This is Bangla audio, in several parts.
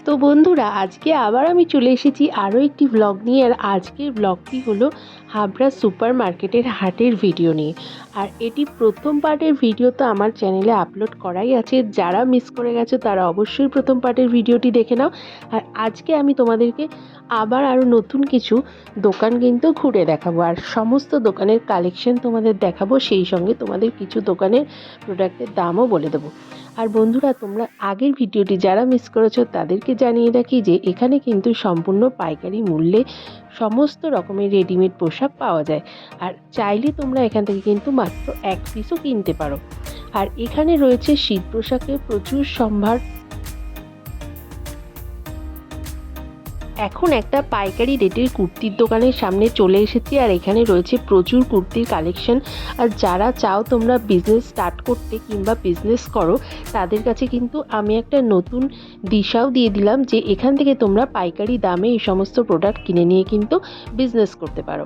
তো বন্ধুরা, আজকে আবার আমি চলে এসেছি আরও একটি ব্লগ নিয়ে। আর আজকের ব্লগটি হলো হাবড়া সুপার মার্কেটের হাটের ভিডিও নিয়ে। আর এটি প্রথম পার্টের ভিডিও তো আমার চ্যানেলে আপলোড করাই আছে, যারা মিস করে গেছো তারা অবশ্যই প্রথম পার্টের ভিডিওটি দেখে নাও। আর আজকে আমি তোমাদেরকে আবার আরও নতুন কিছু দোকান কিন্তু ঘুরে দেখাবো, আর সমস্ত দোকানের কালেকশন তোমাদের দেখাবো, সেই সঙ্গে তোমাদের কিছু দোকানের প্রোডাক্টের দামও বলে দেবো। আর বন্ধুরা, তোমরা আগের ভিডিওটি যারা মিস করেছো তাদেরকে জানিয়ে রাখি যে এখানে কিন্তু সম্পূর্ণ পাইকারি মূল্যে সমস্ত রকমের রেডিমেড পোশাক পাওয়া যায়। আর চাইলে তোমরা এখান থেকে কিন্তু মাত্র এক পিসও কিনতে পারো। আর এখানে রয়েছে শীত পোশাকের প্রচুর সম্ভার। এখন একটা পাইকারি রেটের কুর্তির দোকানের সামনে চলে এসেছি, আর এখানে রয়েছে প্রচুর কুর্তির কালেকশন। আর যারা চাও তোমরা বিজনেস স্টার্ট করতে কিংবা বিজনেস করো, তাদের কাছে কিন্তু আমি একটা নতুন দিশাও দিয়ে দিলাম যে এখান থেকে তোমরা পাইকারি দামে এই সমস্ত প্রোডাক্ট কিনে নিয়ে কিন্তু বিজনেস করতে পারো।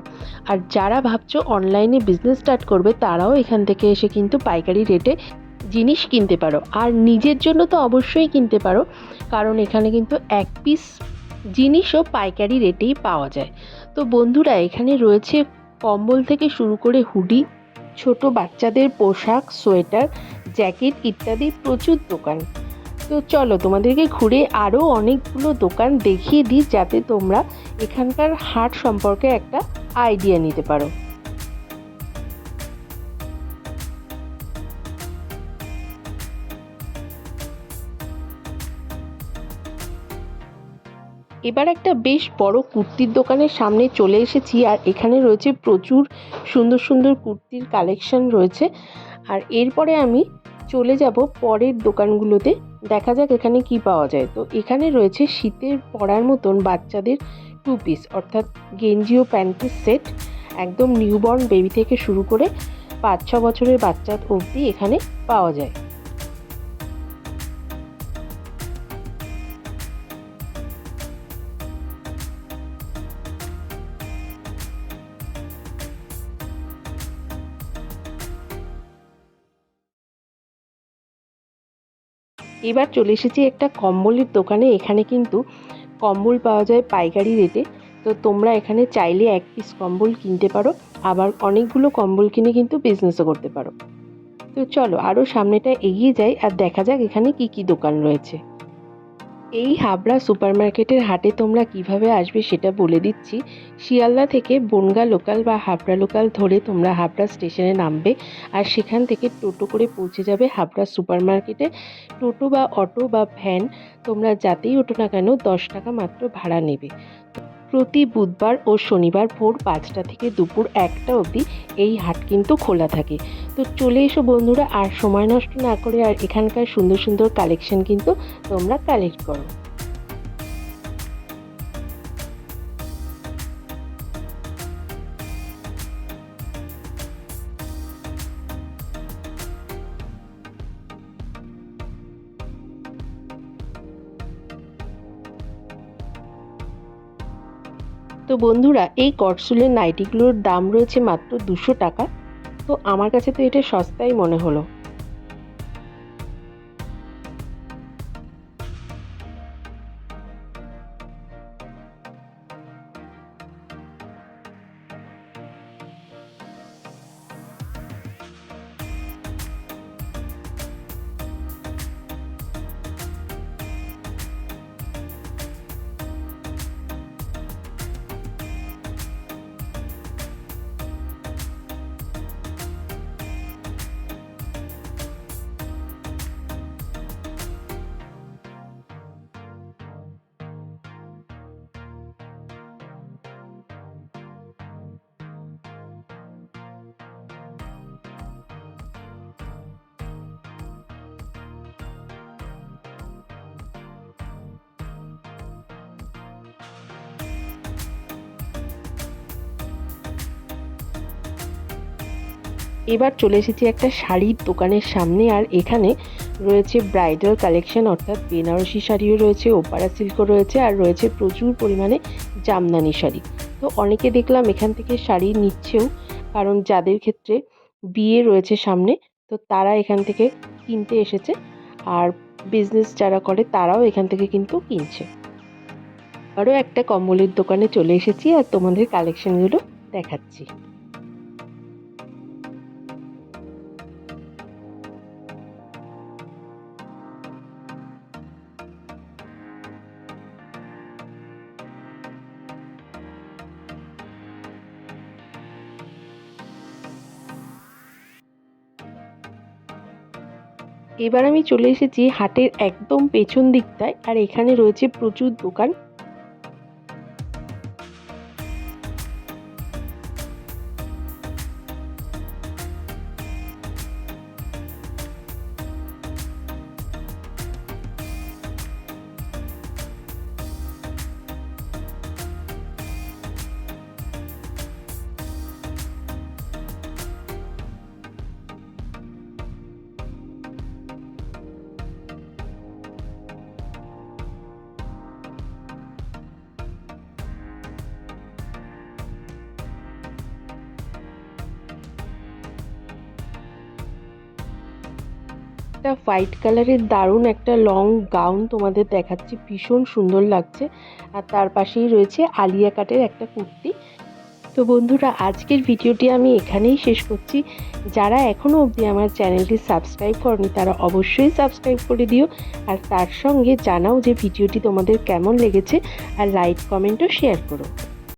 আর যারা ভাবছো অনলাইনে বিজনেস স্টার্ট করবে, তারাও এখান থেকে এসে কিন্তু পাইকারি রেটে জিনিস কিনতে পারো। আর নিজের জন্য তো অবশ্যই কিনতে পারো, কারণ এখানে কিন্তু এক পিস জিনিসও পাইকারি রেটেই পাওয়া যায়। তো বন্ধুরা, এখানে রয়েছে কম্বল থেকে শুরু করে হুডি, ছোট বাচ্চাদের পোশাক, সোয়েটার, জ্যাকেট ইত্যাদি প্রচুর দোকান। তো চলো তোমাদেরকে ঘুরে আরও অনেকগুলো দোকান দেখিয়ে দিই, যাতে তোমরা এখানকার হাট সম্পর্কে একটা আইডিয়া নিতে পারো। এবার একটা বেশ বড় কুর্তির দোকানের সামনে চলে এসেছি, আর এখানে রয়েছে প্রচুর সুন্দর সুন্দর কুর্তির কালেকশন রয়েছে। আর এরপরে আমি চলে যাব পরের দোকানগুলোতে, দেখা যাক এখানে কি পাওয়া যায়। তো এখানে রয়েছে শীতের পরার মতন বাচ্চাদের টু পিস, অর্থাৎ গেঞ্জি ও প্যান্টের সেট, একদম নিউবর্ন বেবি থেকে শুরু করে 5-6 বছরের বাচ্চা অবধি এখানে পাওয়া যায়। এবার চলে এসেছি একটা কম্বলের দোকানে। এখানে কিন্তু কম্বল পাওয়া যায় পাইকারি রেটে। তো তোমরা এখানে চাইলে এক পিস কম্বল কিনতে পারো, আবার অনেকগুলো কম্বল কিনে কিন্তু বিজনেসও করতে পারো। তো চলো আরও সামনেটা এগিয়ে যাই, আর দেখা যাক এখানে কি কি দোকান রয়েছে। এই হাবড়া সুপার মার্কেটের হাটে তোমরা কিভাবে আসবে সেটা বলে দিচ্ছি। শিয়ালদা থেকে বনগাঁ লোকাল বা হাবড়া লোকাল ধরে তোমরা হাবড়া স্টেশনে নামবে, আর সেখান থেকে টোটো করে পৌঁছে যাবে হাবড়া সুপার মার্কেটে। টোটো বা অটো বা ভ্যান তোমরা যাতেই ওঠো না কেন, 10 টাকা মাত্র ভাড়া নেবে। প্রতি বুধবার ও শনিবার ভোর 5টা থেকে দুপুর 1টা অবধি এই হাট কিন্তু খোলা থাকে। তো চলে এসো বন্ধুরা, আর সময় নষ্ট না করে আর এখানকার সুন্দর সুন্দর কালেকশন কিন্তু তোমরা কালেক্ট করো। তো বন্ধুরা, এই কটসুলের নাইটিগুলোর দাম রয়েছে মাত্র 200 টাকা। তো আমার কাছে তো এটা সস্তাই মনে হলো। এবার চলে এসেছি একটা শাড়ির দোকানের সামনে, আর এখানে রয়েছে ব্রাইডাল কালেকশন, অর্থাৎ বেনারসি শাড়িও রয়েছে, ওপারা সিল্কও রয়েছে, আর রয়েছে প্রচুর পরিমাণে জামদানি শাড়ি। তো অনেকে দেখলাম এখান থেকে শাড়ি নিচ্ছেও, কারণ যাদের ক্ষেত্রে বিয়ে রয়েছে সামনে, তো তারা এখান থেকে কিনতে এসেছে। আর বিজনেস যারা করে তারাও এখান থেকে কিন্তু কিনছে। আরও একটা কম্বলের দোকানে চলে এসেছি আর তোমাদের কালেকশনগুলো দেখাচ্ছি। এবার আমি চলে এসেছি হাটের একদম পেছন দিকটায়, আর এখানে রয়েছে প্রচুর দোকান। একটা হোয়াইট কালারের দারুণ একটা লং গাউন তোমাদের দেখাচ্ছি, ভীষণ সুন্দর লাগছে। আর তার পাশেই রয়েছে আলিয়া কাটের একটা কুর্তি। তো বন্ধুরা, আজকের ভিডিওটি আমি এখানেই শেষ করছি। যারা এখনও অবধি আমার চ্যানেলটি সাবস্ক্রাইব করনি তারা অবশ্যই সাবস্ক্রাইব করে দিও, আর তার সঙ্গে জানাও যে ভিডিওটি তোমাদের কেমন লেগেছে, আর লাইক কমেন্টও শেয়ার করো।